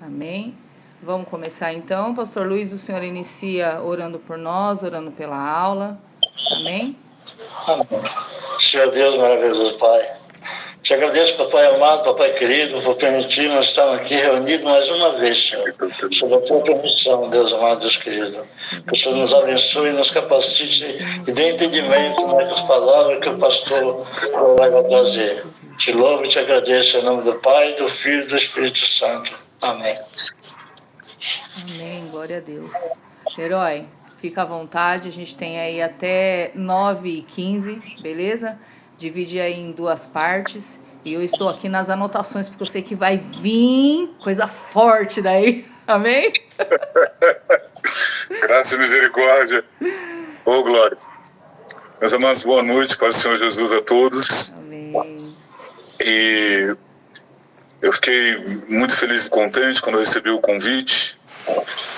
Amém? Vamos começar então. Pastor Luiz, o senhor inicia orando por nós, orando pela aula. Amém? Amém. Senhor Deus maravilhoso, Pai. Te agradeço, papai amado, papai querido, por permitir nós estarmos aqui reunidos mais uma vez, Senhor. Sob a tua permissão, Deus amado, Deus querido. Que o Senhor nos abençoe, nos capacite e dê entendimento nas palavras que o pastor vai trazer. Te louvo e te agradeço em nome do Pai, do Filho e do Espírito Santo. Amém. Amém, glória a Deus. Herói, fica à vontade, a gente tem aí até 9h15, beleza? Divide aí em duas partes. E eu estou aqui nas anotações, porque eu sei que vai vir coisa forte daí. Amém? Graça e misericórdia. Ô, glória. Meus amados, boa noite, paz do Senhor Jesus a todos. Amém. E eu fiquei muito feliz e contente quando eu recebi o convite.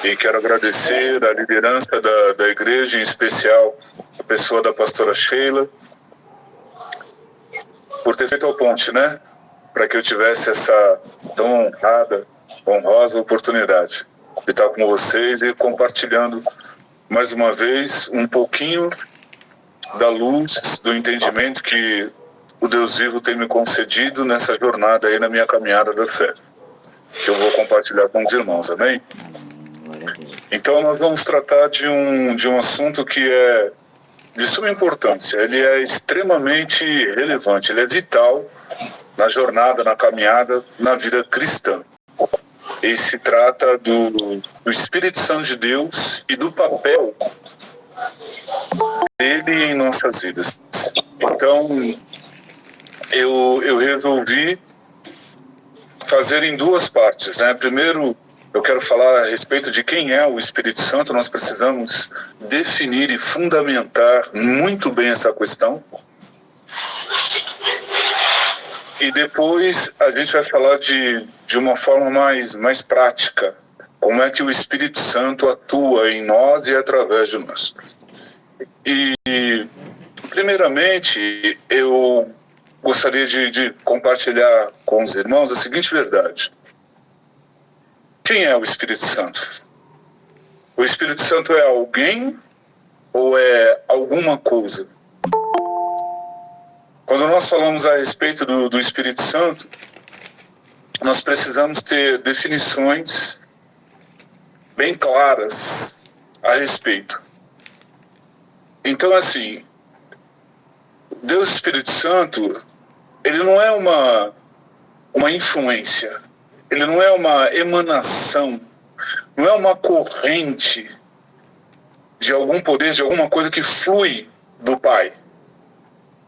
E quero agradecer a liderança da igreja, em especial a pessoa da pastora Sheila, por ter feito a ponte, né? Para que eu tivesse essa tão honrosa oportunidade de estar com vocês e compartilhando mais uma vez um pouquinho da luz, do entendimento que o Deus vivo tem me concedido nessa jornada aí, na minha caminhada da fé, que eu vou compartilhar com os irmãos, amém? Então nós vamos tratar de um assunto que é de suma importância. Ele é extremamente relevante, ele é vital na jornada, na caminhada, na vida cristã. E se trata do Espírito Santo de Deus e do papel dele em nossas vidas. Então, eu resolvi fazer em duas partes, né? Primeiro, eu quero falar a respeito de quem é o Espírito Santo. Nós precisamos definir e fundamentar muito bem essa questão. E depois a gente vai falar de uma forma mais prática, como é que o Espírito Santo atua em nós e através de nós. E, primeiramente, eu gostaria de compartilhar com os irmãos a seguinte verdade. Quem é o Espírito Santo? O Espírito Santo é alguém ou é alguma coisa? Quando nós falamos a respeito do Espírito Santo, nós precisamos ter definições bem claras a respeito. Então, assim, Deus Espírito Santo, ele não é uma influência, ele não é uma emanação, não é uma corrente de algum poder, de alguma coisa que flui do Pai.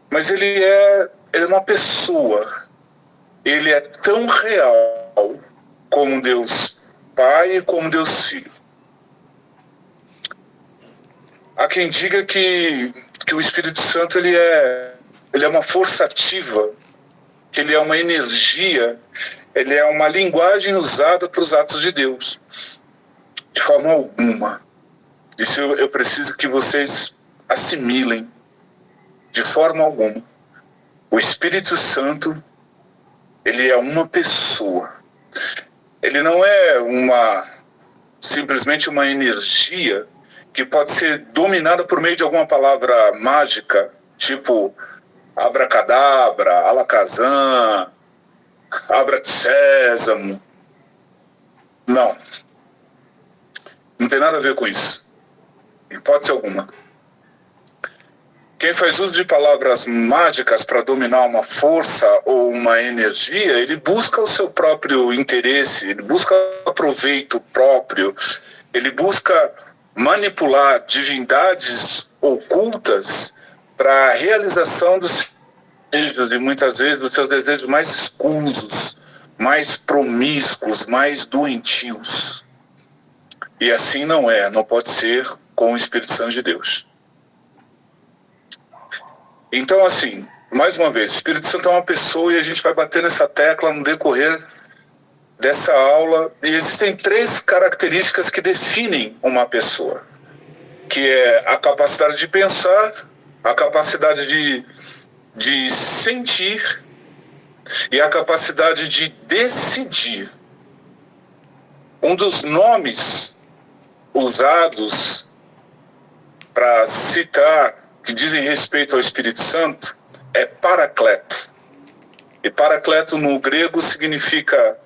Mas ele é uma pessoa. Ele é tão real como Deus Pai e como Deus Filho. Há quem diga que o Espírito Santo ele é uma força ativa, que ele é uma energia, ele é uma linguagem usada para os atos de Deus. De forma alguma. Isso eu preciso que vocês assimilem. De forma alguma. O Espírito Santo, ele é uma pessoa. Ele não é simplesmente uma energia que pode ser dominada por meio de alguma palavra mágica, tipo abracadabra, alakazam, abra de sésamo. Não. Não tem nada a ver com isso. Em hipótese alguma. Quem faz uso de palavras mágicas para dominar uma força ou uma energia, ele busca o seu próprio interesse, ele busca proveito próprio, ele busca manipular divindades ocultas para a realização dos seus desejos, e muitas vezes dos seus desejos mais escusos, mais promíscuos, mais doentios. E assim não pode ser com o Espírito Santo de Deus. Então, assim, mais uma vez, o Espírito Santo é uma pessoa e a gente vai bater nessa tecla no decorrer dessa aula. E existem 3 características que definem uma pessoa, que é a capacidade de pensar, a capacidade de sentir e a capacidade de decidir. Um dos nomes usados para citar, que dizem respeito ao Espírito Santo, é Paracleto. E Paracleto no grego significa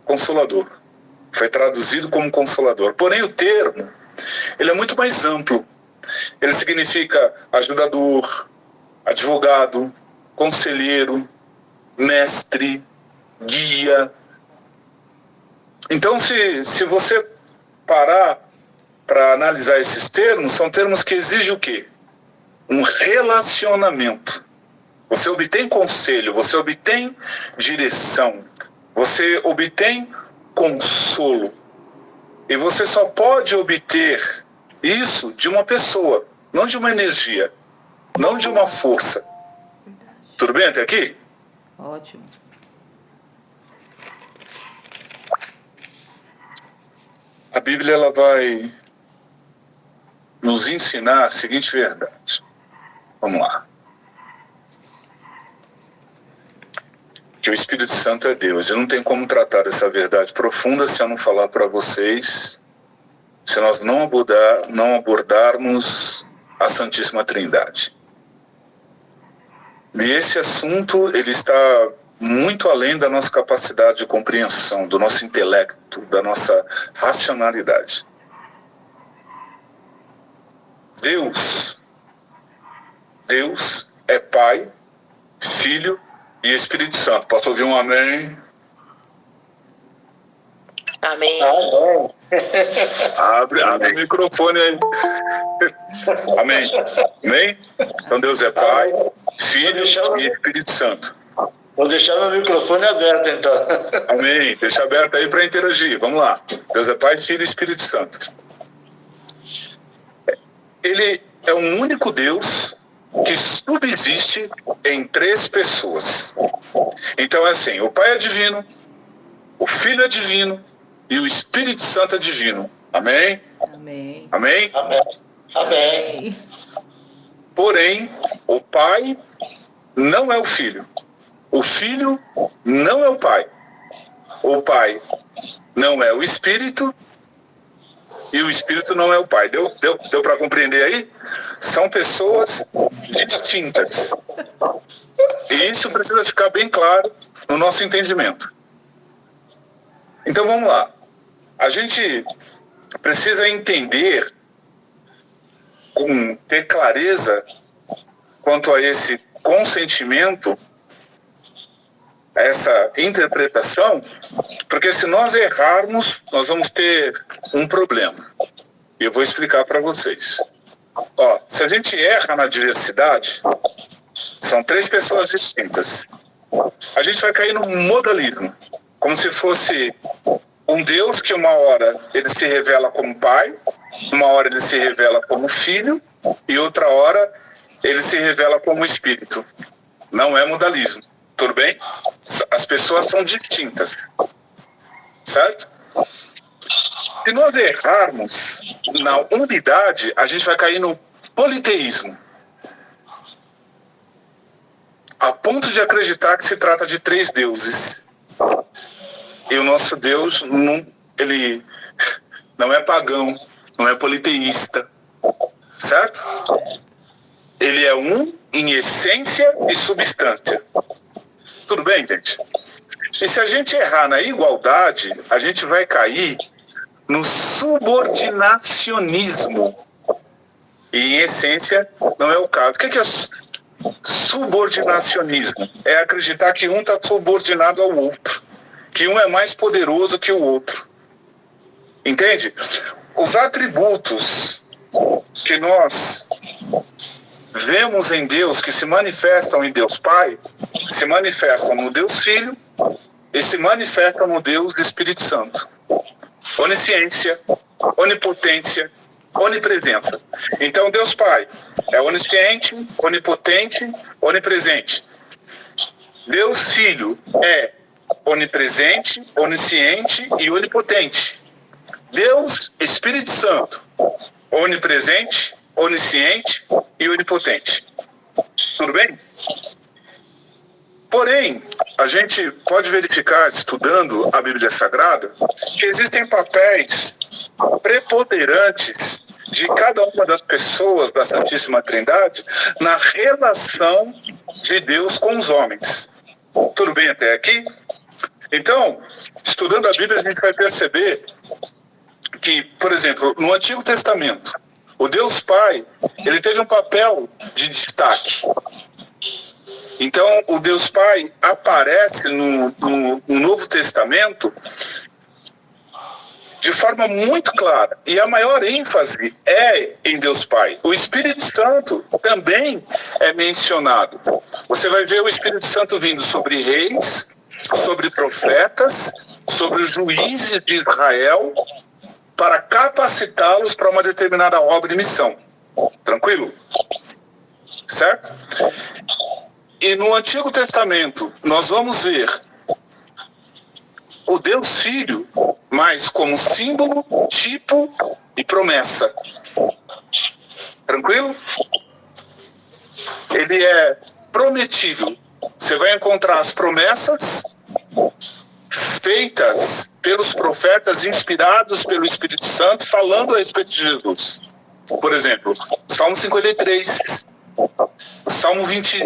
consolador. Foi traduzido como consolador. Porém, o termo, ele é muito mais amplo. Ele significa ajudador, advogado, conselheiro, mestre, guia. Então, se você parar para analisar esses termos, são termos que exigem o quê? Um relacionamento. Você obtém conselho, você obtém direção, você obtém consolo. E você só pode obter isso de uma pessoa, não de uma energia, não de uma força. Tudo bem até aqui? Ótimo. A Bíblia ela vai nos ensinar a seguinte verdade. Vamos lá. Que o Espírito Santo é Deus. Eu não tenho como tratar dessa verdade profunda se eu não falar para vocês, se nós não abordarmos a Santíssima Trindade. E esse assunto ele está muito além da nossa capacidade de compreensão, do nosso intelecto, da nossa racionalidade. Deus é Pai, Filho e Espírito Santo. Posso ouvir um amém? Amém. Abre o microfone aí. Amém. Amém? Então Deus é Pai, Filho e Espírito Santo. Vou deixar meu microfone aberto, então. Amém. Deixa aberto aí para interagir. Vamos lá. Deus é Pai, Filho e Espírito Santo. Ele é um único Deus que subsiste em 3 pessoas. Então é assim, o Pai é divino, o Filho é divino e o Espírito Santo é divino. Amém? Amém. Amém? Amém. Amém. Porém, o Pai não é o Filho. O Filho não é o Pai. O Pai não é o Espírito e o Espírito não é o Pai. Deu para compreender aí? São pessoas distintas. E isso precisa ficar bem claro no nosso entendimento. Então vamos lá. A gente precisa entender, ter clareza quanto a esse consentimento, essa interpretação, porque se nós errarmos, nós vamos ter um problema. E eu vou explicar para vocês. Ó, se a gente erra na diversidade, são 3 pessoas distintas. A gente vai cair no modalismo, como se fosse um Deus que uma hora ele se revela como Pai, uma hora ele se revela como Filho e outra hora ele se revela como Espírito. Não é modalismo. Tudo bem? As pessoas são distintas. Certo? Se nós errarmos na unidade, a gente vai cair no politeísmo. A ponto de acreditar que se trata de 3 deuses. E o nosso Deus ele não é pagão, não é politeísta. Certo? Ele é um em essência e substância. Tudo bem, gente? E se a gente errar na igualdade, a gente vai cair no subordinacionismo. E, em essência, não é o caso. O que é subordinacionismo? É acreditar que um está subordinado ao outro. Que um é mais poderoso que o outro. Entende? Os atributos que nós vemos em Deus, que se manifestam em Deus Pai, se manifestam no Deus Filho e se manifestam no Deus do Espírito Santo. Onisciência, onipotência, onipresença. Então Deus Pai é onisciente, onipotente, onipresente. Deus Filho é onipresente, onisciente e onipotente. Deus Espírito Santo, onipresente, onisciente e onipotente. Tudo bem? Porém, a gente pode verificar, estudando a Bíblia Sagrada, que existem papéis preponderantes de cada uma das pessoas da Santíssima Trindade na relação de Deus com os homens. Tudo bem até aqui? Então, estudando a Bíblia, a gente vai perceber que, por exemplo, no Antigo Testamento, o Deus Pai, ele teve um papel de destaque. Então, o Deus Pai aparece no Novo Testamento de forma muito clara. E a maior ênfase é em Deus Pai. O Espírito Santo também é mencionado. Você vai ver o Espírito Santo vindo sobre reis, sobre profetas, sobre os juízes de Israel, para capacitá-los para uma determinada obra e missão. Tranquilo? Certo? E no Antigo Testamento, nós vamos ver o Deus Filho, mas como símbolo, tipo e promessa. Tranquilo? Ele é prometido. Você vai encontrar as promessas feitas pelos profetas, inspirados pelo Espírito Santo, falando a respeito de Jesus. Por exemplo, Salmo 53, Salmo 20,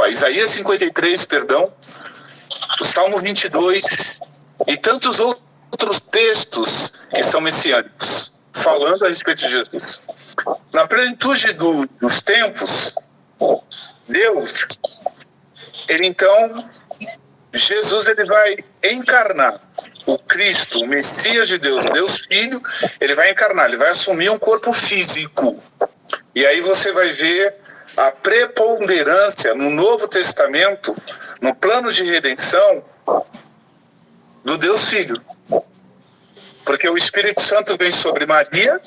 Isaías 53, perdão, o Salmo 22 e tantos outros textos que são messiânicos, falando a respeito de Jesus. Na plenitude dos tempos, Deus, Jesus ele vai encarnar o Cristo, o Messias de Deus, Deus Filho, ele vai encarnar, ele vai assumir um corpo físico. E aí você vai ver a preponderância no Novo Testamento, no plano de redenção, do Deus Filho. Porque o Espírito Santo vem sobre Maria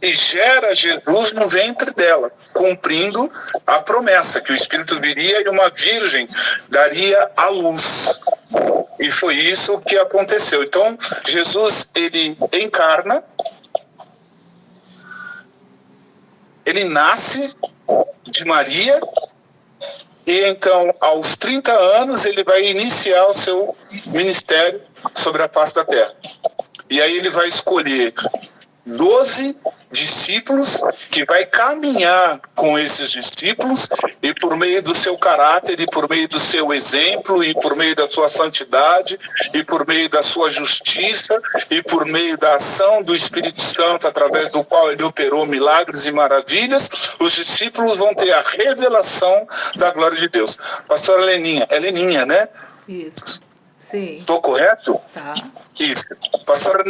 e gera Jesus no ventre dela, cumprindo a promessa que o Espírito viria e uma virgem daria à luz. E foi isso que aconteceu. Então, Jesus, ele encarna, ele nasce de Maria, e então, aos 30 anos, ele vai iniciar o seu ministério sobre a face da terra. E aí ele vai escolher 12 discípulos que vai caminhar com esses discípulos e por meio do seu caráter e por meio do seu exemplo e por meio da sua santidade e por meio da sua justiça e por meio da ação do Espírito Santo através do qual ele operou milagres e maravilhas, os discípulos vão ter a revelação da glória de Deus. Pastora Leninha, é Leninha, né? Isso. Sim. Estou correto? Tá. Isso. A pastora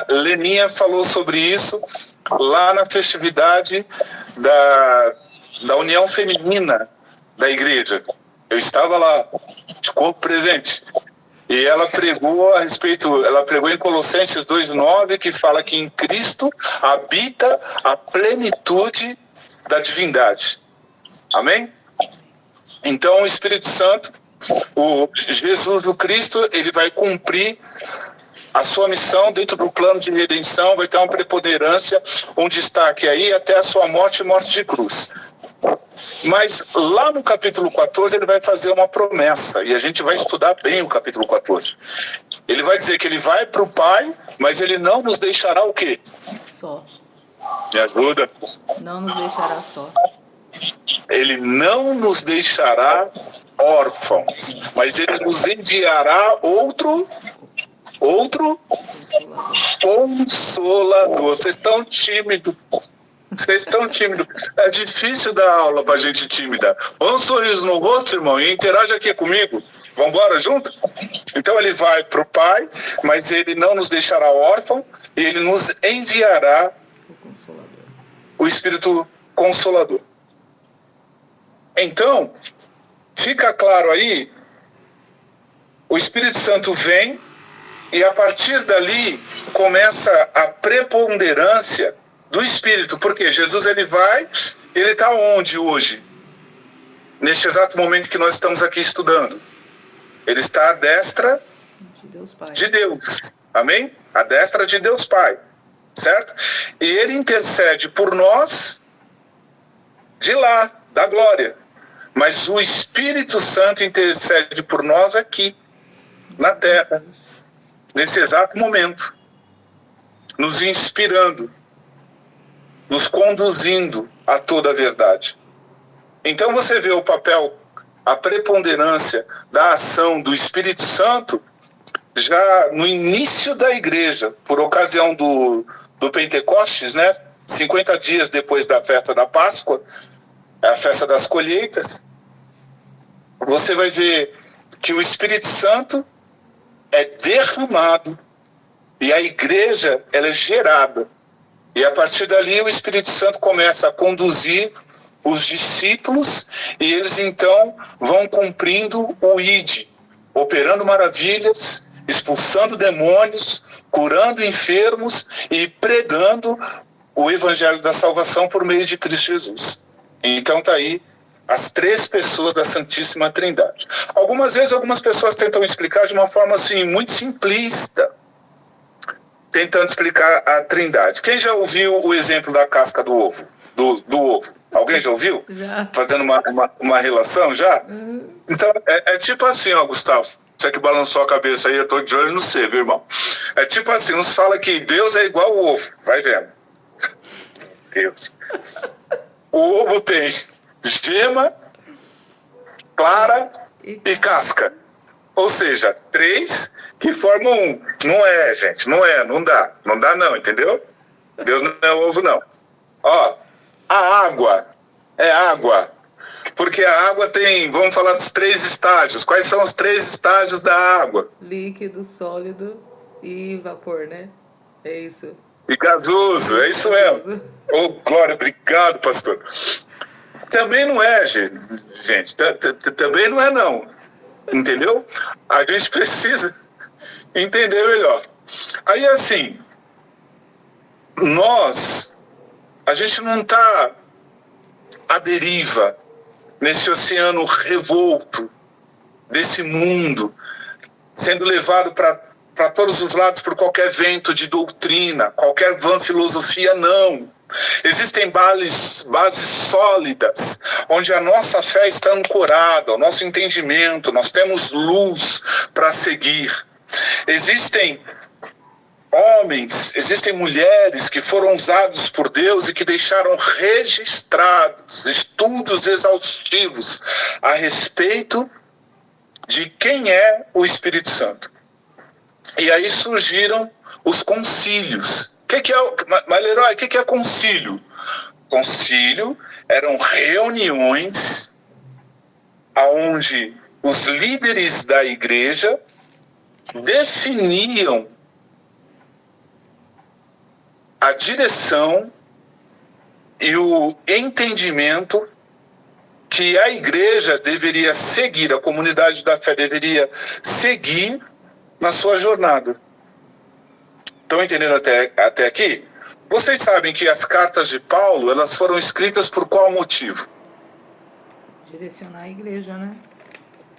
Leninha falou sobre isso lá na festividade da União Feminina da igreja. Eu estava lá, de corpo presente. E ela pregou ela pregou em Colossenses 2:9, que fala que em Cristo habita a plenitude da divindade. Amém? Então o Espírito Santo, o Jesus, o Cristo, ele vai cumprir a sua missão dentro do plano de redenção, vai ter uma preponderância, um destaque aí até a sua morte e morte de cruz. Mas lá no capítulo 14 ele vai fazer uma promessa, e a gente vai estudar bem o capítulo 14. Ele vai dizer que ele vai para o Pai, mas ele não nos deixará o quê? Só. Me ajuda? Não nos deixará só. Ele não nos deixará órfãos, mas ele nos enviará outro Consolador. Vocês estão tímidos. É difícil dar aula pra gente tímida. Põe um sorriso no rosto, irmão, e interage aqui comigo. Vamos embora junto? Então ele vai pro Pai, mas ele não nos deixará órfão, e ele nos enviará o Espírito Consolador. Então, fica claro aí, o Espírito Santo vem, e a partir dali começa a preponderância do Espírito. Porque Jesus ele está onde hoje? Neste exato momento que nós estamos aqui estudando. Ele está à destra de Deus. Amém? À destra de Deus Pai. Certo? E ele intercede por nós de lá, da glória. Mas o Espírito Santo intercede por nós aqui, na terra, nesse exato momento, nos inspirando, nos conduzindo a toda a verdade. Então você vê o papel, a preponderância da ação do Espírito Santo já no início da igreja, por ocasião do Pentecostes, né? 50 dias depois da festa da Páscoa, a festa das colheitas, você vai ver que o Espírito Santo é derramado e a igreja ela é gerada. E a partir dali o Espírito Santo começa a conduzir os discípulos e eles então vão cumprindo o ID, operando maravilhas, expulsando demônios, curando enfermos e pregando o evangelho da salvação por meio de Cristo Jesus. Então está aí as 3 pessoas da Santíssima Trindade. Algumas vezes algumas pessoas tentam explicar de uma forma assim muito simplista, tentando explicar a Trindade. Quem já ouviu o exemplo da casca do ovo? Do ovo? Alguém já ouviu? Já. Fazendo uma relação já? Então, é tipo assim, ó, Gustavo. Você que balançou a cabeça aí, eu tô de olho no você, viu, irmão? É tipo assim, uns falam que Deus é igual ao ovo. Vai vendo. Deus. O ovo tem gema, clara e casca. Ou seja, 3 que formam 1. Não é, gente, não dá. Não dá não, entendeu? Deus não é ovo, não. Ó, a água é água. Porque a água tem, vamos falar dos 3 estágios. Quais são os 3 estágios da água? Líquido, sólido e vapor, né? É isso. E gasoso, é isso mesmo. Ô, Glória, obrigado, pastor. Também não é, gente. Também não é, não. Entendeu? A gente precisa entender melhor. Aí, assim, a gente não está à deriva nesse oceano revolto desse mundo, sendo levado para todos os lados por qualquer vento de doutrina, qualquer vã filosofia, não. Existem bases sólidas, onde a nossa fé está ancorada, o nosso entendimento, nós temos luz para seguir. Existem homens, existem mulheres que foram usados por Deus e que deixaram registrados estudos exaustivos a respeito de quem é o Espírito Santo. E aí surgiram os concílios. Mas, Leroy, o que é concílio? Concílio eram reuniões onde os líderes da igreja definiam a direção e o entendimento que a igreja deveria seguir, a comunidade da fé deveria seguir na sua jornada. Estão entendendo até aqui? Vocês sabem que as cartas de Paulo, elas foram escritas por qual motivo? Direcionar a igreja, né?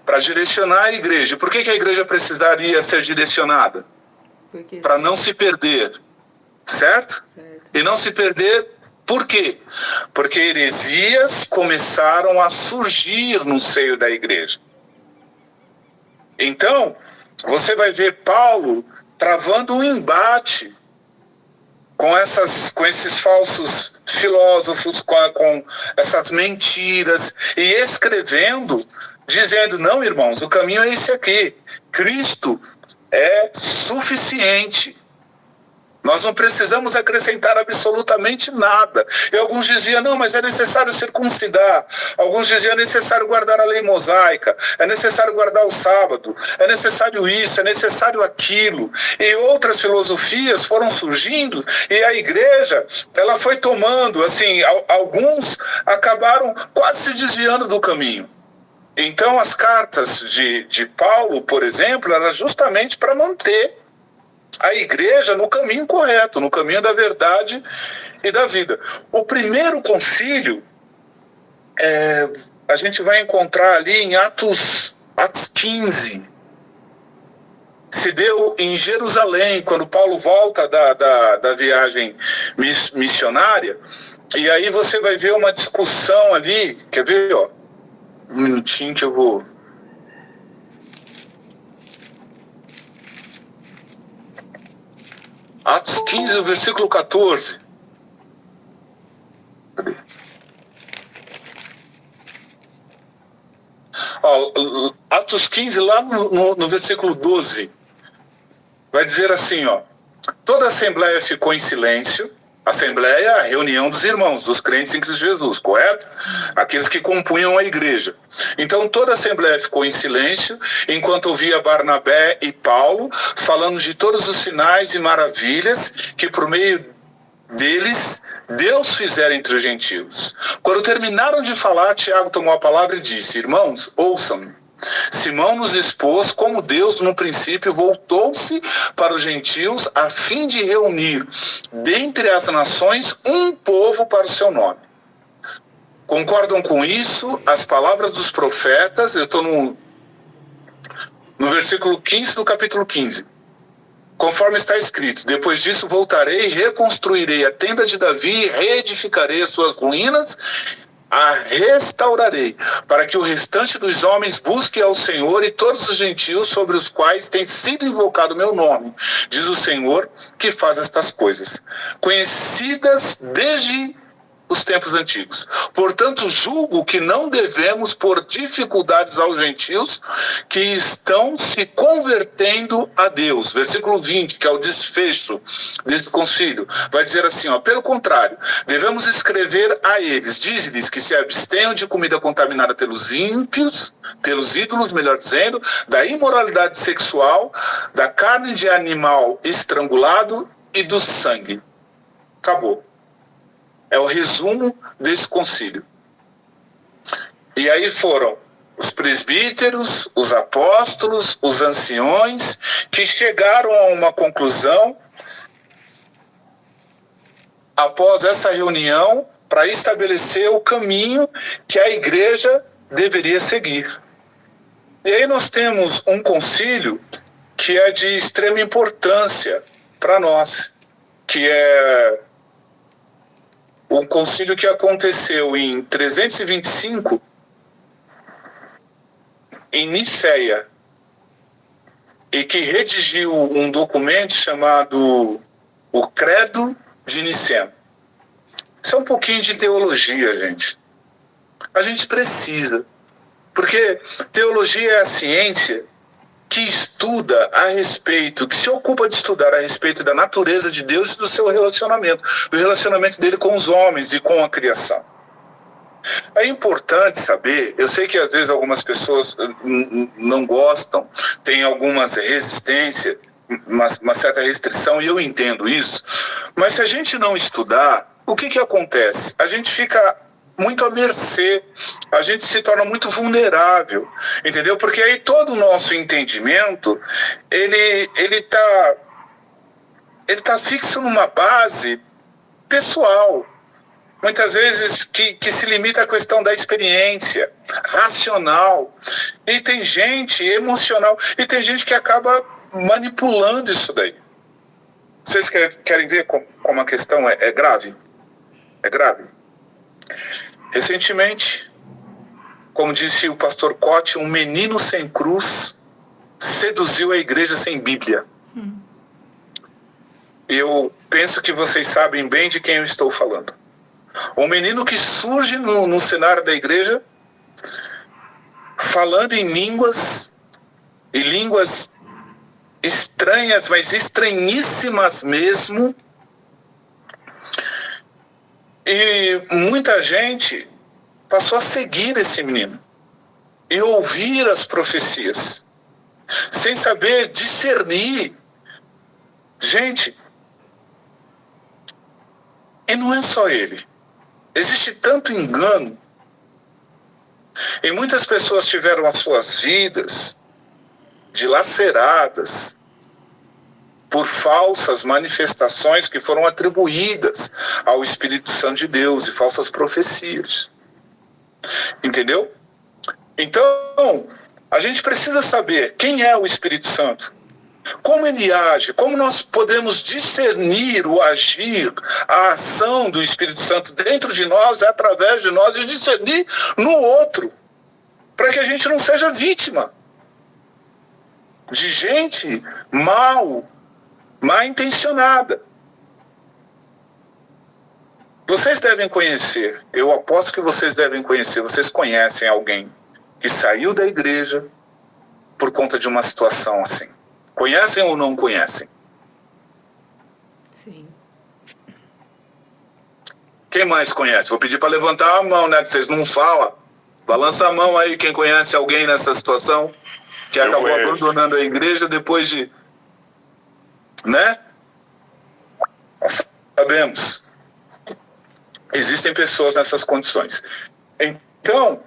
Para direcionar a igreja. Por que a igreja precisaria ser direcionada? Para não se perder. Certo? E não se perder, por quê? Porque heresias começaram a surgir no seio da igreja. Então, você vai ver Paulo travando um embate com esses falsos filósofos, com essas mentiras, e escrevendo, dizendo, não, irmãos, o caminho é esse aqui. Cristo é suficiente. Nós não precisamos acrescentar absolutamente nada. E alguns diziam, não, mas é necessário circuncidar. Alguns diziam, é necessário guardar a lei mosaica. É necessário guardar o sábado. É necessário isso, é necessário aquilo. E outras filosofias foram surgindo e a igreja, ela foi tomando, assim, alguns acabaram quase se desviando do caminho. Então as cartas de Paulo, por exemplo, eram justamente para manter a igreja no caminho correto, no caminho da verdade e da vida. O primeiro concílio, a gente vai encontrar ali em Atos 15. Se deu em Jerusalém, quando Paulo volta da viagem missionária, e aí você vai ver uma discussão ali, quer ver, ó? Um minutinho que eu vou... Atos 15, versículo 14. Cadê? Atos 15, lá no versículo 12, vai dizer assim, ó: toda a assembleia ficou em silêncio. Assembleia é a reunião dos irmãos, dos crentes em Cristo Jesus, correto? Aqueles que compunham a igreja. Então toda a assembleia ficou em silêncio, enquanto ouvia Barnabé e Paulo falando de todos os sinais e maravilhas que por meio deles Deus fizera entre os gentios. Quando terminaram de falar, Tiago tomou a palavra e disse: irmãos, ouçam-me. Simão nos expôs como Deus, no princípio, voltou-se para os gentios a fim de reunir dentre as nações um povo para o seu nome. Concordam com isso as palavras dos profetas? Eu estou no versículo 15 do capítulo 15. Conforme está escrito: depois disso voltarei, reconstruirei a tenda de Davi, reedificarei as suas ruínas, a restaurarei, para que o restante dos homens busque ao Senhor e todos os gentios sobre os quais tem sido invocado o meu nome, diz o Senhor que faz estas coisas, conhecidas desde os tempos antigos. Portanto, julgo que não devemos pôr dificuldades aos gentios que estão se convertendo a Deus. Versículo 20, que é o desfecho desse concílio, vai dizer assim, ó: pelo contrário, devemos escrever a eles, diz-lhes que se abstenham de comida contaminada pelos ímpios, pelos ídolos, melhor dizendo, da imoralidade sexual, da carne de animal estrangulado e do sangue. Acabou. É o resumo desse concílio. E aí foram os presbíteros, os apóstolos, os anciões, que chegaram a uma conclusão após essa reunião para estabelecer o caminho que a igreja deveria seguir. E aí nós temos um concílio que é de extrema importância para nós, que é um concílio que aconteceu em 325, em Niceia, e que redigiu um documento chamado o Credo de Niceno. Isso é um pouquinho de teologia, gente. A gente precisa, porque teologia é a ciência que estuda a respeito, que se ocupa de estudar a respeito da natureza de Deus e do seu relacionamento, do relacionamento dele com os homens e com a criação. É importante saber, eu sei que às vezes algumas pessoas não gostam, tem algumas resistências, uma certa restrição, e eu entendo isso, mas se a gente não estudar, o que acontece? A gente fica muito à mercê, a gente se torna muito vulnerável, entendeu? Porque aí todo o nosso entendimento, ele tá fixo numa base pessoal, muitas vezes que se limita à questão da experiência, racional, e tem gente emocional, e tem gente que acaba manipulando isso daí. Vocês querem ver como a questão é grave? É grave. Recentemente, como disse o pastor Cote, um menino sem cruz seduziu a igreja sem Bíblia. Eu penso que vocês sabem bem de quem eu estou falando. Um menino que surge no cenário da igreja, falando em línguas, e línguas estranhas, mas estranhíssimas mesmo. E muita gente passou a seguir esse menino e ouvir as profecias, sem saber discernir. Gente, e não é só ele. Existe tanto engano. E muitas pessoas tiveram as suas vidas dilaceradas por falsas manifestações que foram atribuídas ao Espírito Santo de Deus e falsas profecias. Entendeu? Então, a gente precisa saber quem é o Espírito Santo, como ele age, como nós podemos discernir o agir, a ação do Espírito Santo dentro de nós, através de nós, e discernir no outro, para que a gente não seja vítima de gente mal mal intencionada. Vocês devem conhecer, eu aposto que vocês devem conhecer, vocês conhecem alguém que saiu da igreja por conta de uma situação assim. Conhecem ou não conhecem? Sim. Quem mais conhece? Vou pedir para levantar a mão, né? Que vocês não falam. Balança a mão aí, quem conhece alguém nessa situação que acabou abandonando a igreja depois de... Né? Nós sabemos. Existem pessoas nessas condições. Então,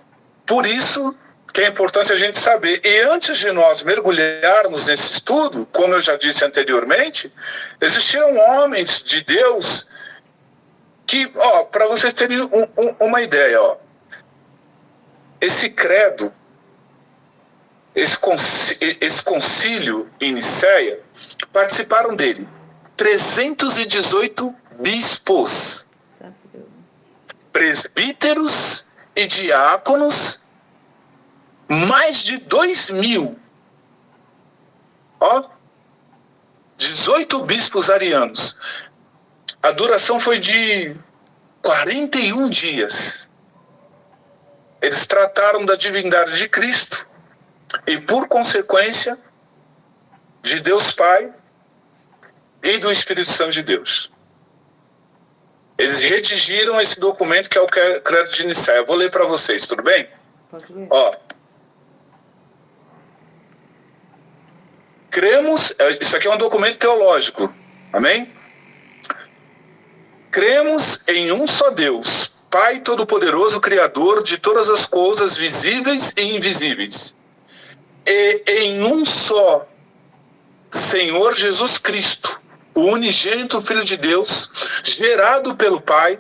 por isso que é importante a gente saber. E antes de nós mergulharmos nesse estudo, como eu já disse anteriormente, existiram homens de Deus que, ó, para vocês terem uma ideia, ó, esse credo, esse concílio em Nicéia, participaram dele 318 bispos, presbíteros e diáconos, mais de 2.000. Ó, 18 bispos arianos. A duração foi de 41 dias. Eles trataram da divindade de Cristo e, por consequência, de Deus Pai e do Espírito Santo de Deus. Eles redigiram esse documento que é o Credo de Nicéia. Eu vou ler para vocês, tudo bem? Pode ler. Ó, cremos, isso aqui é um documento teológico, amém? Cremos em um só Deus, Pai Todo-Poderoso, Criador de todas as coisas visíveis e invisíveis, e em um só Senhor Jesus Cristo, o unigênito Filho de Deus, gerado pelo Pai,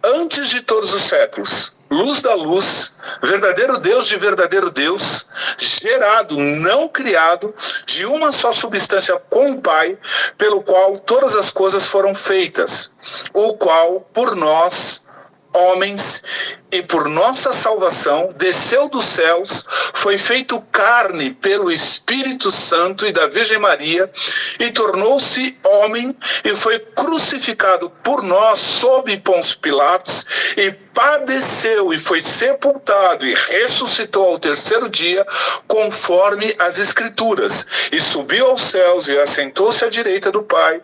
antes de todos os séculos, luz da luz, verdadeiro Deus de verdadeiro Deus, gerado, não criado, de uma só substância com o Pai, pelo qual todas as coisas foram feitas, o qual, por nós, homens, e por nossa salvação, desceu dos céus, foi feito carne pelo Espírito Santo e da Virgem Maria, e tornou-se homem, e foi crucificado por nós sob Pôncio Pilatos, e padeceu e foi sepultado e ressuscitou ao terceiro dia, conforme as Escrituras, e subiu aos céus e assentou-se à direita do Pai,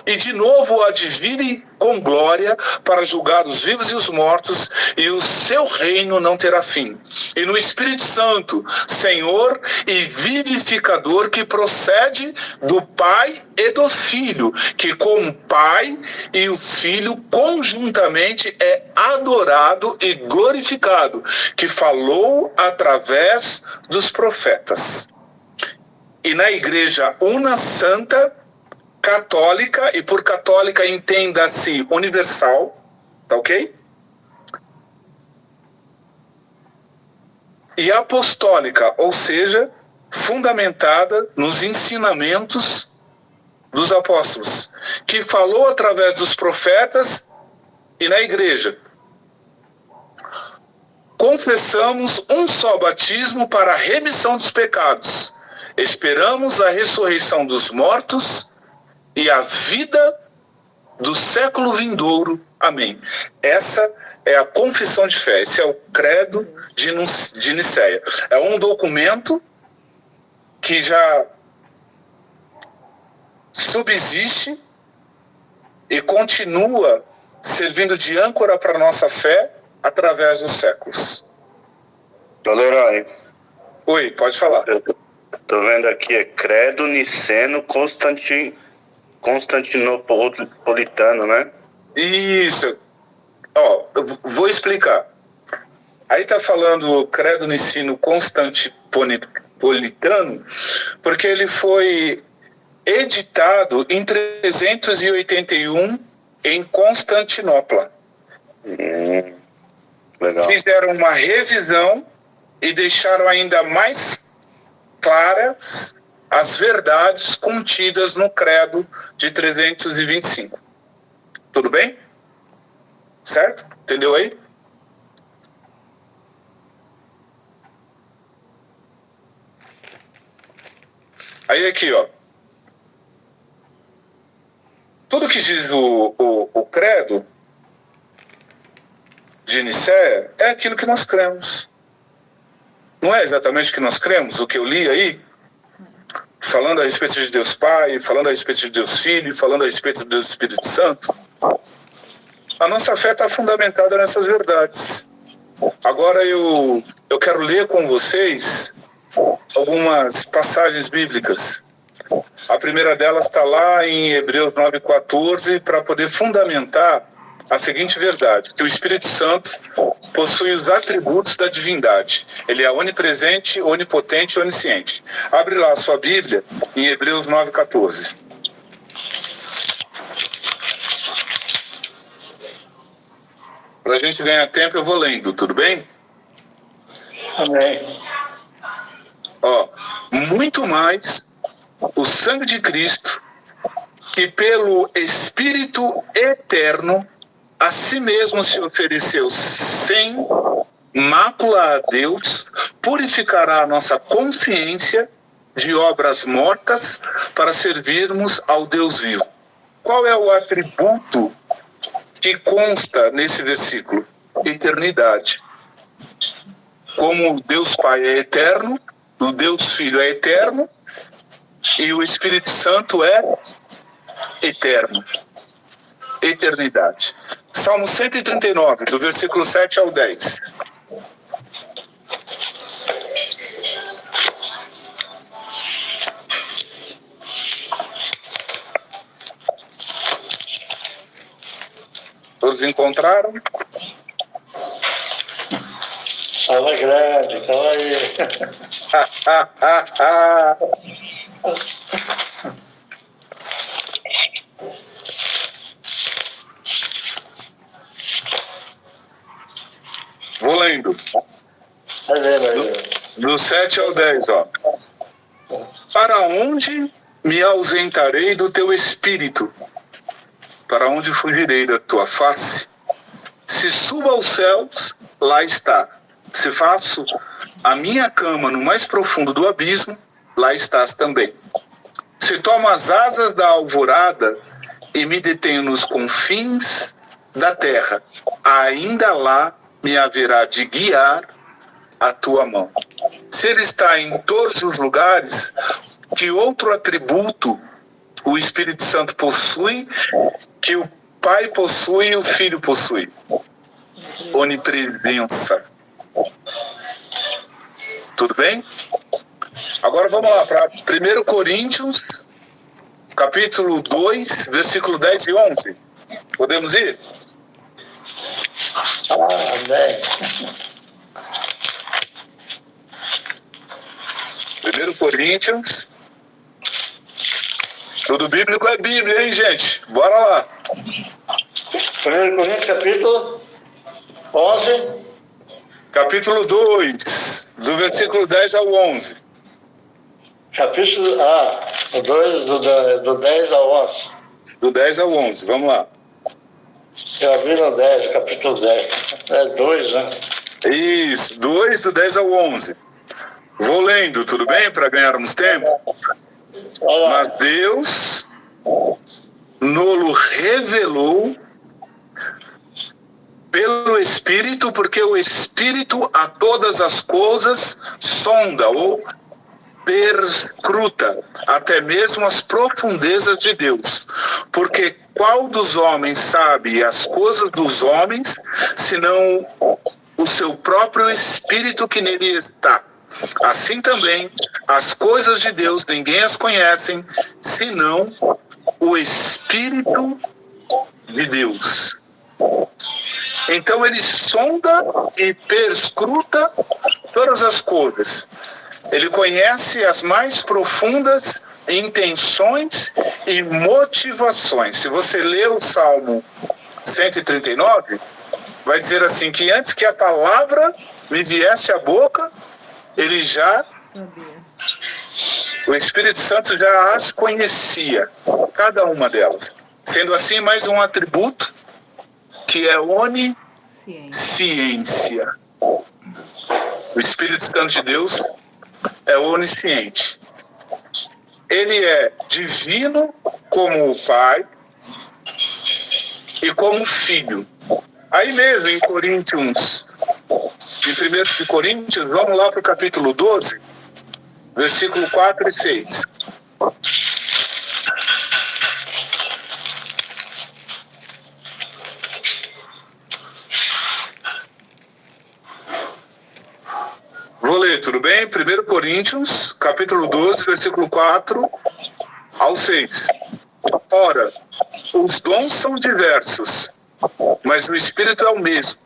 e de novo há de vir com glória para julgar os vivos e os mortos, e o seu reino não terá fim. E no Espírito Santo, Senhor e vivificador, que procede do Pai e do Filho, que com o Pai e o Filho conjuntamente é adorado e glorificado, que falou através dos profetas. E na Igreja Una Santa, Católica, e por católica entenda-se universal, tá ok? E apostólica, ou seja, fundamentada nos ensinamentos dos apóstolos, que falou através dos profetas e na igreja. Confessamos um só batismo para a remissão dos pecados. Esperamos a ressurreição dos mortos e a vida do século vindouro. Amém. Essa é a confissão de fé. Esse é o credo de Nicéia. É um documento que já subsiste e continua servindo de âncora para a nossa fé através dos séculos. Leroy, Oi, pode falar. eu tô vendo aqui, é Credo Niceno Constantinopolitano, né? Isso. Ó, eu vou explicar. Aí tá falando Credo Niceno Constantinopolitano, porque ele foi editado em 381 em Constantinopla. Legal. Fizeram uma revisão e deixaram ainda mais claras as verdades contidas no Credo de 325. Tudo bem? Certo? Entendeu aí? Aí aqui, ó. Tudo que diz o credo de Nicéia é aquilo que nós cremos. Não é exatamente o que nós cremos, o que eu li aí, falando a respeito de Deus Pai, falando a respeito de Deus Filho, falando a respeito de Deus Espírito Santo. A nossa fé está fundamentada nessas verdades. Agora eu quero ler com vocês algumas passagens bíblicas. A primeira delas está lá em Hebreus 9,14, para poder fundamentar a seguinte verdade: que o Espírito Santo possui os atributos da divindade. Ele é onipresente, onipotente e onisciente. Abre lá a sua Bíblia em Hebreus 9,14. Para a gente ganhar tempo, eu vou lendo, tudo bem? Amém. Ó, muito mais o sangue de Cristo, que pelo Espírito eterno a si mesmo se ofereceu sem mácula a Deus, purificará a nossa consciência de obras mortas para servirmos ao Deus vivo. Qual é o atributo que consta nesse versículo? Eternidade. Como Deus Pai é eterno, o Deus Filho é eterno e o Espírito Santo é eterno. Eternidade. Salmo 139, do versículo 7 ao 10. Todos encontraram? Tava grande, tava aí. Vou lendo. Vai ver, vai ver. Do 7 ao 10, ó. Para onde me ausentarei do teu espírito? Para onde fugirei da tua face? Se subo aos céus, lá está. Se faço a minha cama no mais profundo do abismo, lá estás também. Se tomo as asas da alvorada e me detenho nos confins da terra, ainda lá me haverá de guiar a tua mão. Se ele está em todos os lugares, que outro atributo o Espírito Santo possui, que o Pai possui e o Filho possui? Onipresença. Tudo bem? Agora vamos lá para 1 Coríntios, capítulo 2, versículo 10 e 11. Podemos ir? Amém. 1 Coríntios. Tudo bíblico é Bíblia, hein, gente? Bora lá. 1 Coríntios, capítulo 11. Capítulo 2, do versículo 10 ao 11. Capítulo o 2, do 10 ao 11. Do 10 ao 11, vamos lá. Eu abri no 10, capítulo 10. É 2, né? Isso, 2 do 10 ao 11. Vou lendo, tudo bem? Para ganharmos tempo. Olha lá. Mas Deus nos revelou pelo Espírito, porque o Espírito a todas as coisas sonda ou perscruta até mesmo as profundezas de Deus. Porque qual dos homens sabe as coisas dos homens, senão o seu próprio Espírito que nele está? Assim também, as coisas de Deus ninguém as conhece, senão o Espírito de Deus. Então ele sonda e perscruta todas as coisas. Ele conhece as mais profundas intenções e motivações. Se você ler o Salmo 139, vai dizer assim, que antes que a palavra me viesse à boca, ele já, o Espírito Santo já as conhecia, cada uma delas. Sendo assim, mais um atributo, que é onisciência. O Espírito Santo de Deus é onisciente. Ele é divino como o Pai, e como filho. Aí mesmo em Coríntios, em 1 Coríntios, vamos lá para o capítulo 12, versículo 4 e 6. Vou ler, tudo bem? 1 Coríntios, capítulo 12, versículo 4 ao 6. Ora, os dons são diversos, mas o Espírito é o mesmo.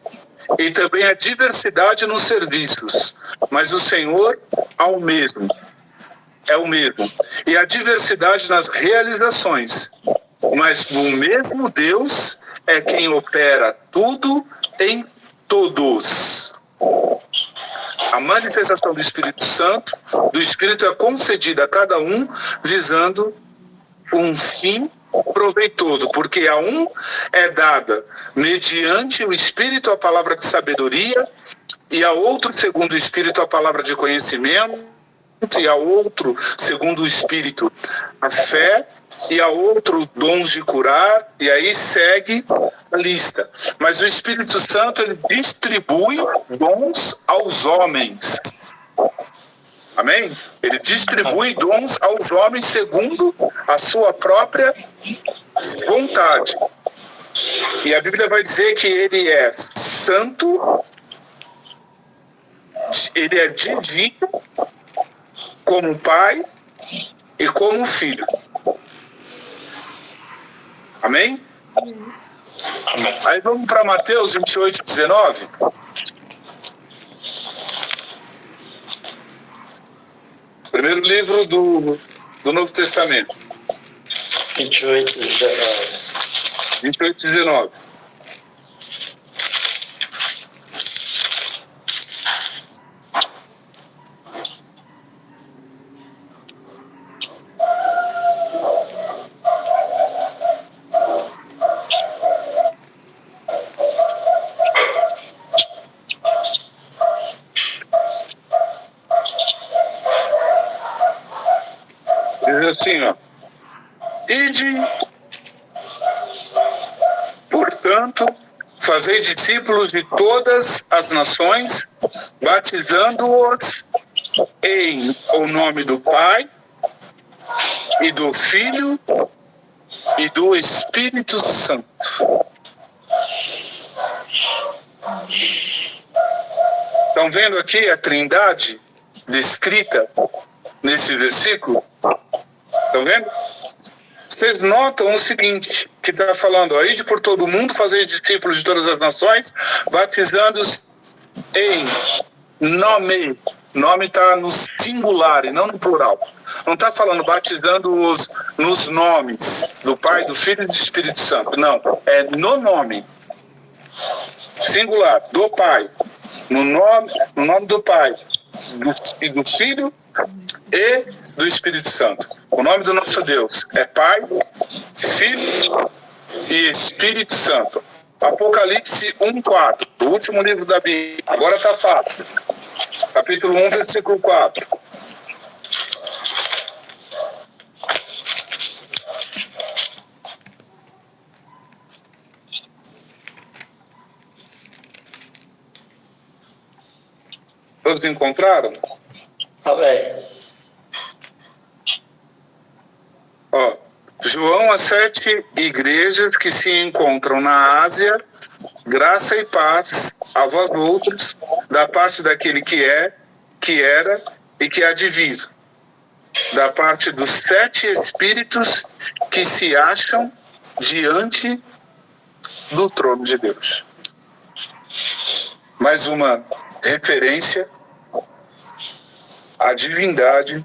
E também a diversidade nos serviços, mas o Senhor é o mesmo. E a diversidade nas realizações, mas o mesmo Deus é quem opera tudo em todos. A manifestação do Espírito Santo, do Espírito é concedida a cada um visando um fim proveitoso, porque a um é dada mediante o Espírito a palavra de sabedoria, e a outro segundo o Espírito a palavra de conhecimento, e a outro segundo o Espírito a fé, e a outro dons de curar, e aí segue a lista. Mas o Espírito Santo, ele distribui dons aos homens. Amém? Ele distribui dons aos homens segundo a sua própria vontade. E a Bíblia vai dizer que ele é santo, ele é divino, como pai e como filho. Amém? Aí vamos para Mateus 28, 19. Primeiro livro do Novo Testamento. 28, 19. 28, 19. Diz assim, ó. Ide, portanto, fazei discípulos de todas as nações, batizando-os em o nome do Pai, e do Filho, e do Espírito Santo. Estão vendo aqui a Trindade descrita nesse versículo? Estão vendo? Vocês notam o seguinte, que está falando, ó, ide por todo mundo, fazer discípulos de todas as nações, batizando-os em nome. Nome está no singular e não no plural. Não está falando batizando-os nos nomes do Pai, do Filho e do Espírito Santo. Não, é no nome. Singular, do Pai. No nome do Pai, e do Filho e do Espírito Santo. O nome do nosso Deus é Pai, Filho e Espírito Santo. Apocalipse 1:4, o último livro da Bíblia. Agora está fácil. Capítulo 1, versículo 4. Todos encontraram? Amém. Ó, João, as 7 igrejas que se encontram na Ásia, graça e paz a vós outros, da parte daquele que é, que era e que há de vir, da parte dos 7 espíritos que se acham diante do trono de Deus. Mais uma referência à divindade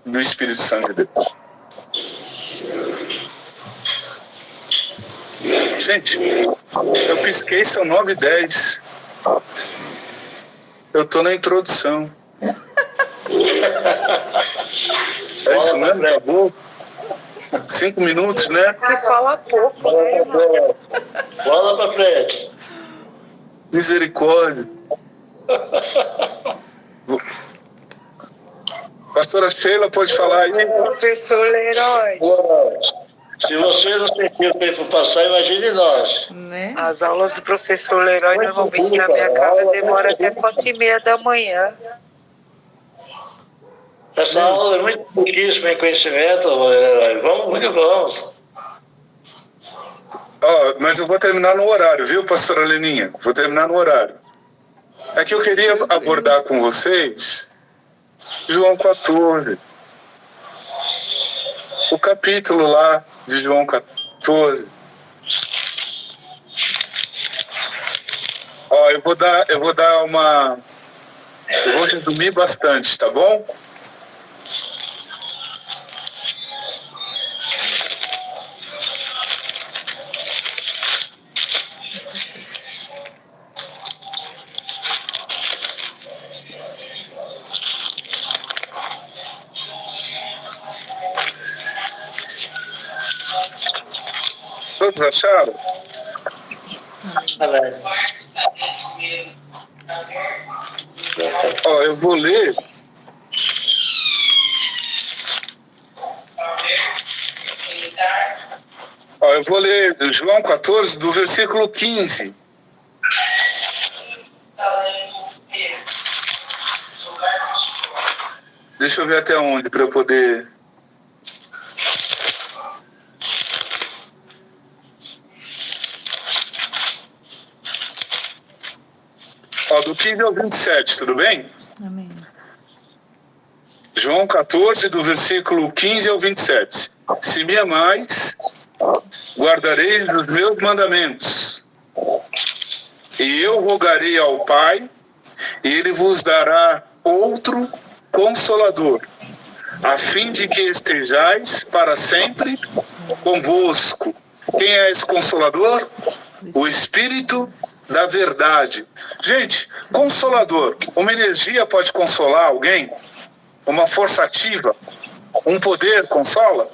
do Espírito Santo de Deus. Gente, eu pisquei, são 9h10. Eu tô na introdução. É isso mesmo? Acabou? 5 minutos, né? Que fala pouco, né, irmão? Bola pra frente. Misericórdia. Pastora Sheila, pode falar aí? Professor Leroy. Se você não sentiu o tempo passar, imagine nós. Né? As aulas do professor Leroy normalmente na minha casa demora até 4h30 da manhã. Essa aula é muito pouquíssima em conhecimento, vamos que vamos. Ó, mas eu vou terminar no horário, viu, pastora Leninha? Vou terminar no horário. É que eu queria abordar com vocês João 14. O capítulo lá de João 14. Ó, eu vou resumir bastante, tá bom? Todos acharam? Amém. Ó, eu vou ler. Ó, eu vou ler João 14, do versículo 15. Deixa eu ver até onde para eu poder. Ó, do 15 ao 27, tudo bem? Amém. João 14, do versículo 15 ao 27. Se me amais, guardareis os meus mandamentos. E eu rogarei ao Pai, e ele vos dará outro Consolador, a fim de que estejais para sempre convosco. Quem é esse Consolador? O Espírito da Verdade. Gente, Consolador, uma energia pode consolar alguém? Uma força ativa? Um poder consola?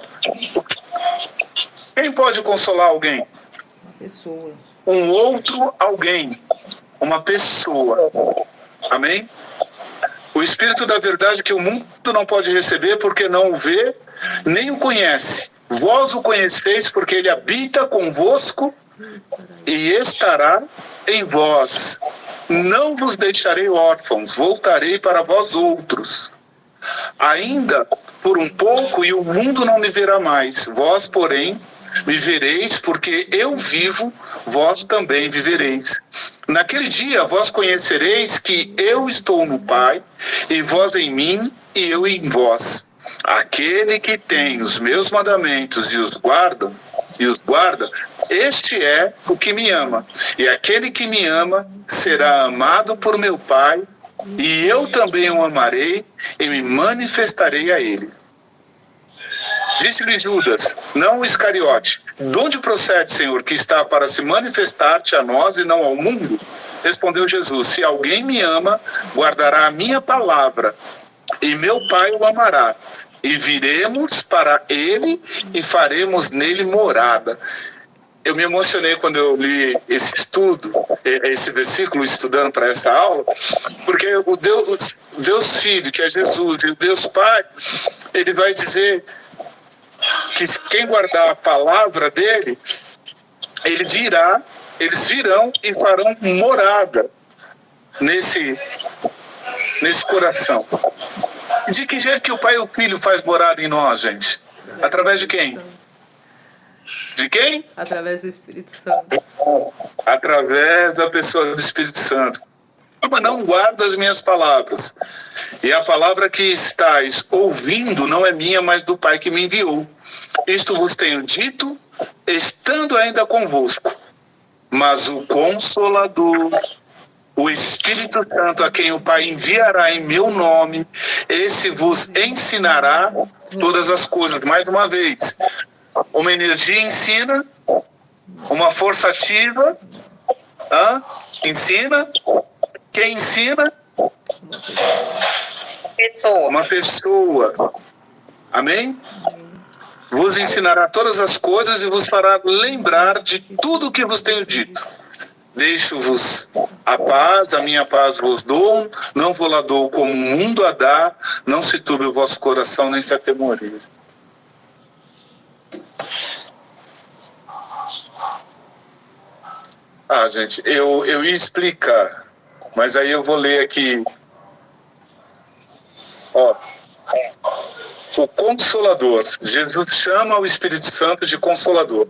Quem pode consolar alguém? Uma pessoa. Um outro alguém. Uma pessoa. Amém? O Espírito da Verdade que o mundo não pode receber porque não o vê, nem o conhece. Vós o conheceis porque ele habita convosco e estará em vós. Não vos deixarei órfãos, voltarei para vós outros. Ainda por um pouco e o mundo não me verá mais. Vós, porém, me vereis, porque eu vivo, vós também vivereis. Naquele dia vós conhecereis que eu estou no Pai, e vós em mim, e eu em vós. Aquele que tem os meus mandamentos e os guarda, este é o que me ama. E aquele que me ama será amado por meu Pai, e eu também o amarei e me manifestarei a ele. Disse-lhe Judas, não o Iscariote: de onde procede, Senhor, que está para se manifestar-te a nós e não ao mundo? Respondeu Jesus, se alguém me ama, guardará a minha palavra, e meu Pai o amará. E viremos para ele e faremos nele morada. Eu me emocionei quando eu li esse estudo, esse versículo, estudando para essa aula, porque o Deus Filho, que é Jesus, e o Deus Pai, ele vai dizer que quem guardar a palavra dele, eles virão e farão morada nesse coração. De que jeito que o Pai e o Filho faz morada em nós, gente? Através de quem? De quem? Através do Espírito Santo. Através da pessoa do Espírito Santo. Mas não guarda as minhas palavras. E a palavra que estáis ouvindo não é minha, mas do Pai que me enviou. Isto vos tenho dito, estando ainda convosco. Mas o Consolador, o Espírito Santo, a quem o Pai enviará em meu nome, esse vos ensinará todas as coisas. Mais uma vez, uma energia ensina, uma força ativa ensina. Quem ensina? Pessoa. Uma pessoa. Amém? Vos ensinará todas as coisas e vos fará lembrar de tudo o que vos tenho dito. Deixo-vos a paz, a minha paz vos dou, não vou lá dou como o mundo a dá, não se turbe o vosso coração, nem se atemorize. Gente, eu ia explicar, mas aí eu vou ler aqui. Ó, o Consolador. Jesus chama o Espírito Santo de Consolador.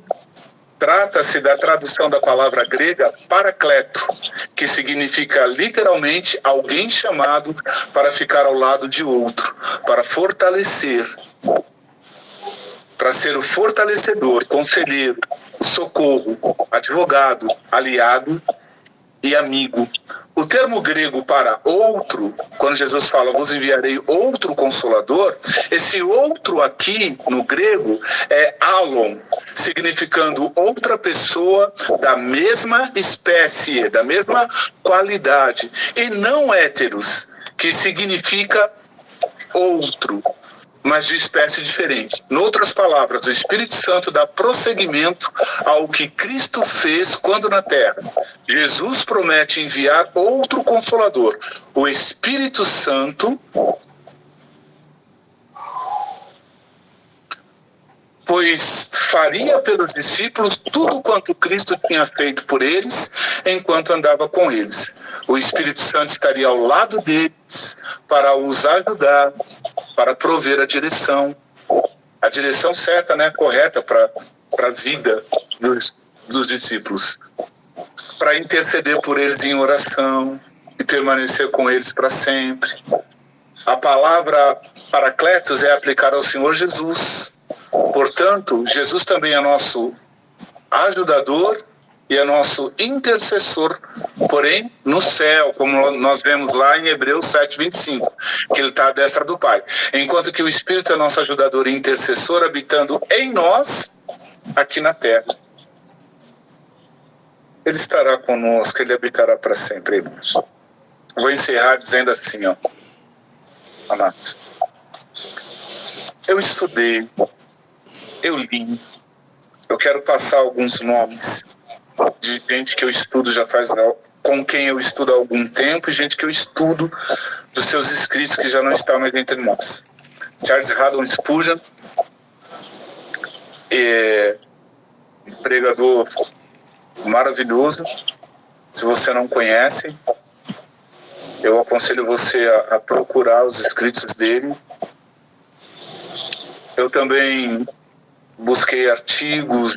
Trata-se da tradução da palavra grega paracleto, que significa literalmente alguém chamado para ficar ao lado de outro, para fortalecer, para ser o fortalecedor, conselheiro, o socorro, advogado, aliado e amigo. O termo grego para outro, quando Jesus fala, vos enviarei outro consolador, esse outro aqui no grego é alon, significando outra pessoa da mesma espécie, da mesma qualidade, e não héteros, que significa outro, mas de espécie diferente. Em outras palavras, o Espírito Santo dá prosseguimento ao que Cristo fez quando na terra. Jesus promete enviar outro Consolador, o Espírito Santo, pois faria pelos discípulos tudo quanto Cristo tinha feito por eles enquanto andava com eles. O Espírito Santo estaria ao lado deles para os ajudar, para prover a direção certa, né, correta para a vida dos discípulos, para interceder por eles em oração e permanecer com eles para sempre. A palavra paracletos é aplicada ao Senhor Jesus. Portanto, Jesus também é nosso ajudador e é nosso intercessor, porém no céu, como nós vemos lá em Hebreus 7:25, que ele está à destra do Pai. Enquanto que o Espírito é nosso ajudador e intercessor, habitando em nós, aqui na terra. Ele estará conosco, ele habitará para sempre, irmãos. Vou encerrar dizendo assim, ó, amados. Eu estudei, eu li, eu quero passar alguns nomes de gente que eu estudo com quem eu estudo há algum tempo, e gente que eu estudo dos seus escritos que já não estão mais entre nós. Charles Haddon Spurgeon, um pregador maravilhoso. Se você não conhece, eu aconselho você a procurar os escritos dele. Eu também busquei artigos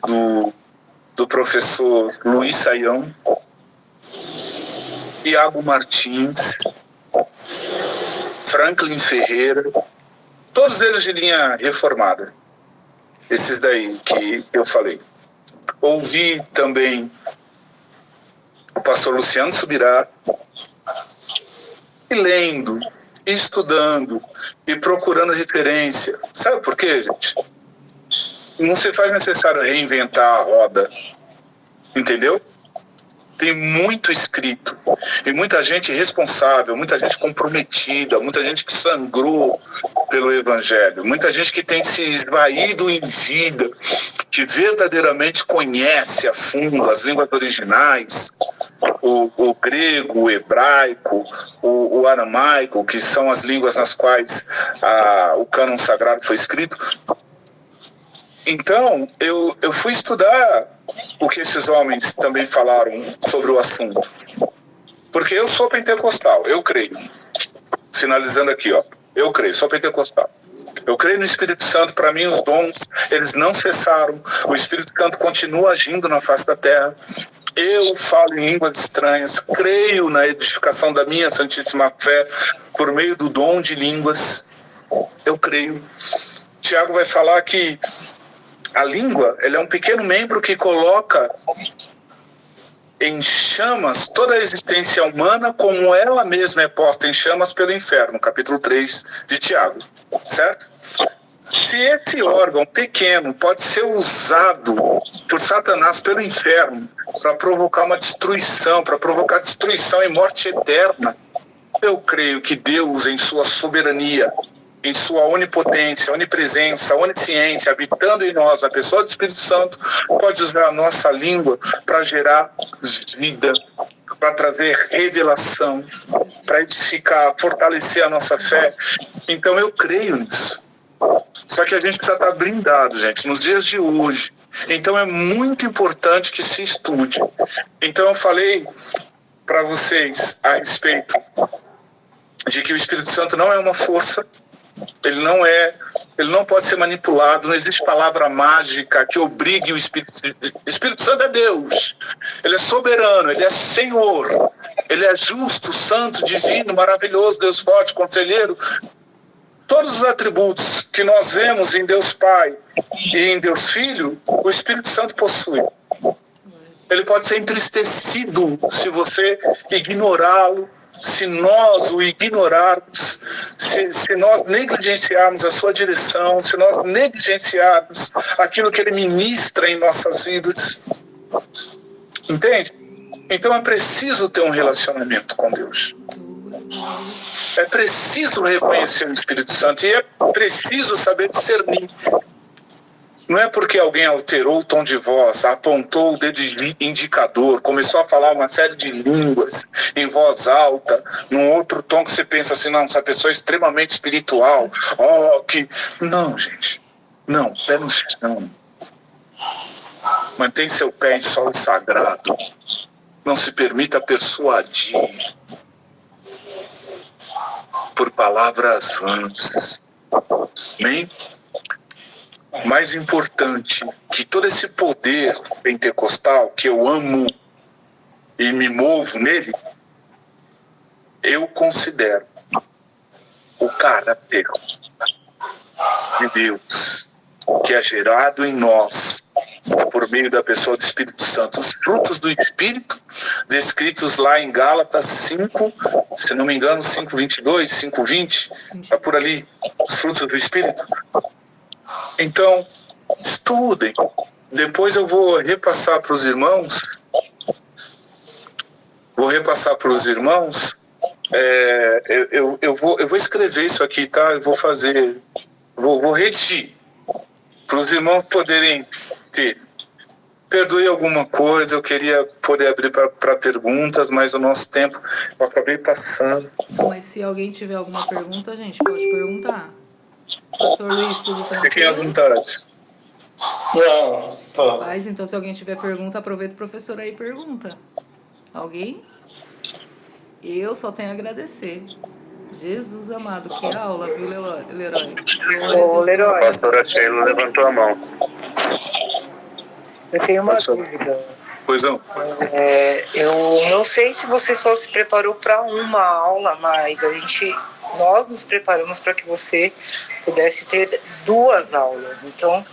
do professor Luiz Saião, Iago Martins, Franklin Ferreira, todos eles de linha reformada, esses daí que eu falei. Ouvi também o pastor Luciano Subirá, e lendo, estudando e procurando referência. Sabe por quê, gente? Não se faz necessário reinventar a roda, entendeu? Tem muito escrito, e muita gente responsável, muita gente comprometida, muita gente que sangrou pelo Evangelho, muita gente que tem se esvaído em vida, que verdadeiramente conhece a fundo as línguas originais, o grego, o hebraico, o aramaico, que são as línguas nas quais o cânon sagrado foi escrito. Então, eu fui estudar o que esses homens também falaram sobre o assunto. Porque eu sou pentecostal, eu creio. Finalizando aqui, ó, eu creio, sou pentecostal. Eu creio no Espírito Santo. Para mim os dons, eles não cessaram. O Espírito Santo continua agindo na face da terra. Eu falo em línguas estranhas, creio na edificação da minha santíssima fé por meio do dom de línguas. Eu creio. Tiago vai falar que a língua, ela é um pequeno membro que coloca em chamas toda a existência humana, como ela mesma é posta em chamas pelo inferno, capítulo 3 de Tiago, certo? Se esse órgão pequeno pode ser usado por Satanás pelo inferno para provocar uma destruição, para provocar destruição e morte eterna, eu creio que Deus, em sua soberania, em sua onipotência, onipresença, onisciência, habitando em nós, a pessoa do Espírito Santo, pode usar a nossa língua para gerar vida, para trazer revelação, para edificar, fortalecer a nossa fé. Então eu creio nisso. Só que a gente precisa estar blindado, gente. Nos dias de hoje, Então é muito importante que se estude. Então eu falei para vocês a respeito de que o Espírito Santo não é uma força, ele não pode ser manipulado, não existe palavra mágica que obrigue o Espírito Santo. O Espírito Santo é Deus, ele é soberano, ele é Senhor, ele é justo, santo, divino, maravilhoso, Deus forte, conselheiro. Todos os atributos que nós vemos em Deus Pai e em Deus Filho, o Espírito Santo possui. Ele pode ser entristecido se você ignorá-lo, se nós o ignorarmos, se nós negligenciarmos a sua direção, se nós negligenciarmos aquilo que ele ministra em nossas vidas. Entende? Então é preciso ter um relacionamento com Deus. É preciso reconhecer o Espírito Santo e é preciso saber discernir. Não é porque alguém alterou o tom de voz, apontou o dedo indicador, começou a falar uma série de línguas em voz alta, num outro tom que você pensa assim, não, essa pessoa é extremamente espiritual. Não, gente. Não, pé no chão. Mantém seu pé em solo sagrado. Não se permita persuadir por palavras vãs. Amém? Mais importante que todo esse poder pentecostal que eu amo e me movo nele, eu considero o caráter de Deus que é gerado em nós por meio da pessoa do Espírito Santo. Os frutos do Espírito, descritos lá em Gálatas 5, se não me engano, 5:22, 5:20, é por ali, os frutos do Espírito. Então, estudem. Depois eu vou repassar para os irmãos. Eu vou escrever isso aqui, tá? Eu vou fazer. Vou redigir. Para os irmãos poderem ter. Perdoe alguma coisa, eu queria poder abrir para perguntas, mas o nosso tempo eu acabei passando. Mas se alguém tiver alguma pergunta, gente, pode perguntar. Pastor Luiz, tudo Fiquem à tranquilo? vontade. Não, pô. Mas então, se alguém tiver pergunta, aproveita o professor aí e pergunta. Alguém? Eu só tenho a agradecer. Jesus amado, que aula, viu, Leroy? Glória a Ô, Deus. Leroy. A pastora Sheila levantou a mão. Eu tenho uma Pastor. dúvida. Pois não. Eu não sei se você só se preparou para uma aula, mas nós nos preparamos para que você pudesse ter 2 aulas. Então,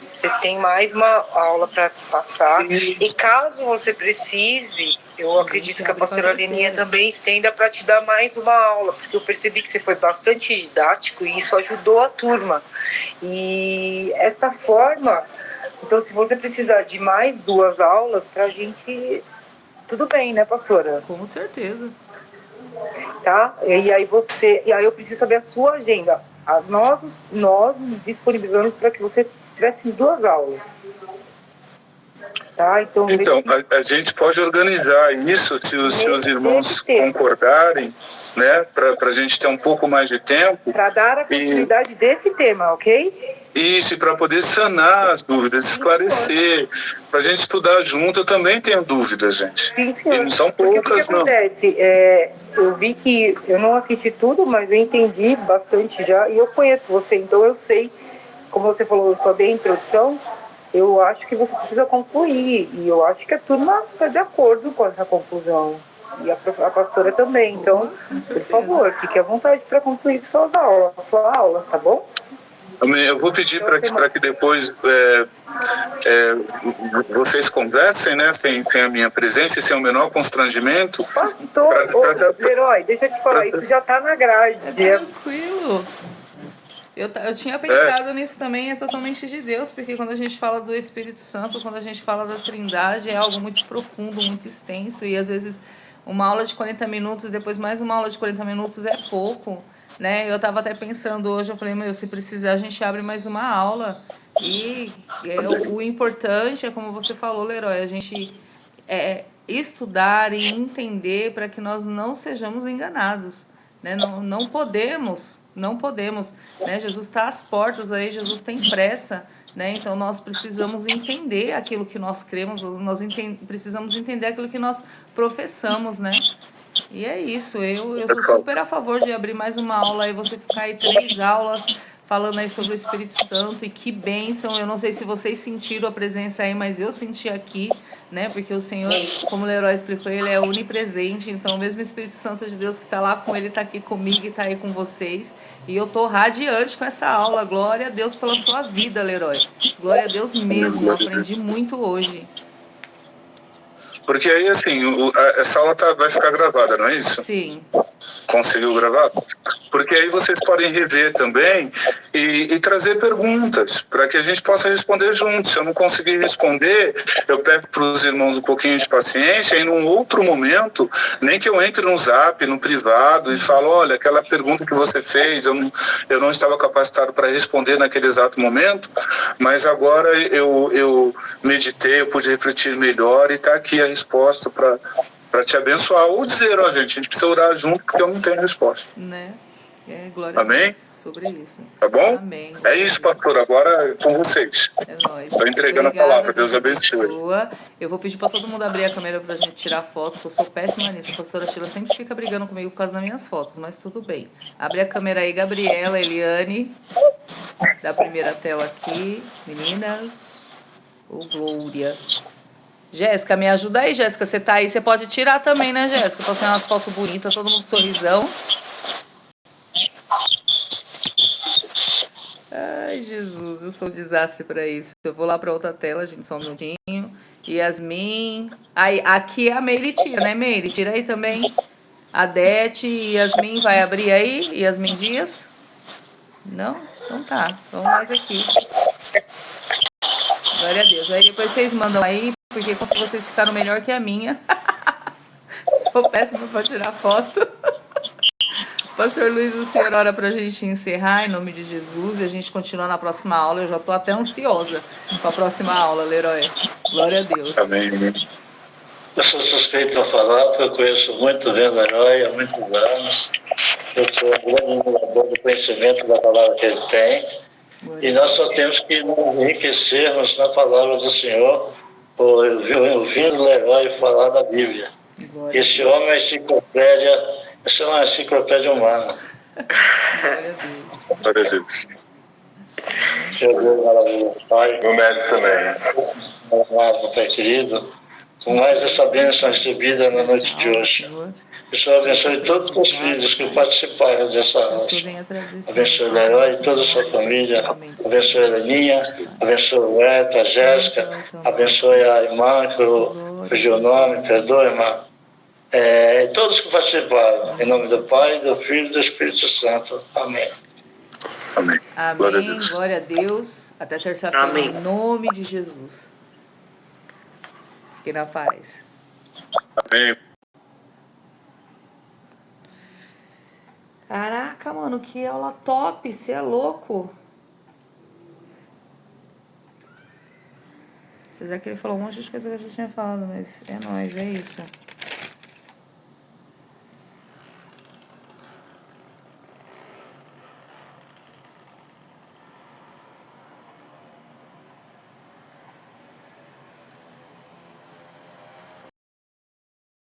você tem mais uma aula para passar. E caso você precise, eu acredito que a pastora Leninha também estenda para te dar mais uma aula, porque eu percebi que você foi bastante didático e isso ajudou a turma. E esta forma, então se você precisar de mais 2 aulas, pra gente, tudo bem, né, pastora? Com certeza. Tá? E aí eu preciso saber a sua agenda. Nós disponibilizamos para que você tivesse 2 aulas. Tá? Então A gente pode organizar isso se os irmãos concordarem, né? Para a gente ter um pouco mais de tempo. para dar a continuidade desse tema, ok? Isso, para poder sanar as dúvidas, esclarecer, para a gente estudar junto. Eu também tenho dúvidas, gente. Sim, senhor. E não são Porque poucas, o que não. acontece? Eu vi que eu não assisti tudo, mas eu entendi bastante já. E eu conheço você, então eu sei, como você falou, eu só dei a introdução. Eu acho que você precisa concluir. E eu acho que a turma está de acordo com essa conclusão. E a pastora também. Então, Com por certeza. favor, fique à vontade para concluir sua aula, tá bom? Eu vou pedir para que depois vocês conversem, né, sem a minha presença e sem o menor constrangimento. Pastor, Leroy, deixa eu te falar, isso já está na grade. É tranquilo. Eu tinha pensado nisso também, é totalmente de Deus, porque quando a gente fala do Espírito Santo, quando a gente fala da Trindade, é algo muito profundo, muito extenso, e às vezes uma aula de 40 minutos e depois mais uma aula de 40 minutos é pouco, né? Eu estava até pensando hoje, eu falei, se precisar a gente abre mais uma aula, e o importante é, como você falou, Leroy, a gente estudar e entender para que nós não sejamos enganados, né? Não podemos, né? Jesus está às portas aí, Jesus tem pressa né? Então nós precisamos entender aquilo que nós cremos, precisamos entender aquilo que nós professamos, né? E é isso, eu sou super a favor de abrir mais uma aula aí, você ficar aí 3 aulas falando aí sobre o Espírito Santo, e que bênção. Eu não sei se vocês sentiram a presença aí, mas eu senti aqui, né? Porque o Senhor, como o Leroy explicou, ele é onipresente, então mesmo o Espírito Santo de Deus que está lá com ele, está aqui comigo e está aí com vocês. E eu tô radiante com essa aula. Glória a Deus pela sua vida, Leroy. Glória a Deus mesmo, eu aprendi muito hoje. Porque aí, assim, essa aula vai ficar gravada, não é isso? Sim. Conseguiu gravar? Porque aí vocês podem rever também e trazer perguntas para que a gente possa responder juntos. Se eu não conseguir responder, eu peço para os irmãos um pouquinho de paciência e num outro momento, nem que eu entre no Zap, no privado e falo, olha, aquela pergunta que você fez, eu não estava capacitado para responder naquele exato momento, mas agora eu meditei, eu pude refletir melhor e está aqui a resposta para te abençoar, ou dizer, ó, gente, a gente precisa orar junto porque eu não tenho resposta. Né? Glória Amém? a Deus sobre isso. Tá bom? Amém. É isso, pastor. Agora é com vocês. É nóis. Estou entregando Obrigada, a palavra. Deus abençoe. Eu vou pedir para todo mundo abrir a câmera pra gente tirar foto, que eu sou péssima nisso. A pastora Sheila sempre fica brigando comigo por causa das minhas fotos, mas tudo bem. Abre a câmera aí, Gabriela, Eliane. Da primeira tela aqui. Meninas. Ô, Glória. Jéssica, me ajuda aí, Jéssica. Você tá aí, você pode tirar também, né, Jéssica? Pra ser umas fotos bonitas, todo mundo sorrisão. Ai, Jesus, eu sou um desastre pra isso. Eu vou lá pra outra tela, gente, só um minutinho. Yasmin. Aí, aqui é a Meire tira, né, Meire? Tira aí também. A Dete e Yasmin vai abrir aí? Yasmin Dias? Não? Então tá. Vamos mais aqui. Glória a Deus. Aí depois vocês mandam aí, porque vocês ficaram melhor que a minha. Sou péssima pra tirar foto. Pastor Luiz, o senhor ora pra gente encerrar em nome de Jesus e a gente continua na próxima aula. Eu já tô até ansiosa pra próxima aula, Leroy. Glória a Deus. Amém. Eu sou suspeito a falar, porque eu conheço muito bem o Leroy há muitos anos. Eu sou um grande admirador do conhecimento da palavra que ele tem. E nós só temos que nos enriquecermos na palavra do Senhor, ouvindo o Leroy falar da Bíblia. Esse homem é enciclopédia. Essa é uma enciclopédia humana. Glória a Deus. Seu Deus maravilhoso, Pai. Meu médico também. Amado Pai querido, com mais essa bênção recebida na noite de hoje. Que o Senhor abençoe todos os filhos que participaram dessa aula. Abençoe o Leroy e toda a sua família. Abençoe a Leninha. Abençoe o Eto, a Jéssica. Abençoe a irmã, que eu fugi o nome. Perdoe, irmã. Todos que participaram, em nome do Pai, do Filho e do Espírito Santo. Amém. Amém. Amém. Glória a Deus. Até terça-feira, em nome de Jesus. Fique na paz. Amém. Caraca, mano, que aula top. Você é louco. Apesar que ele falou um monte de coisa que a gente tinha falado, mas é nóis, é isso.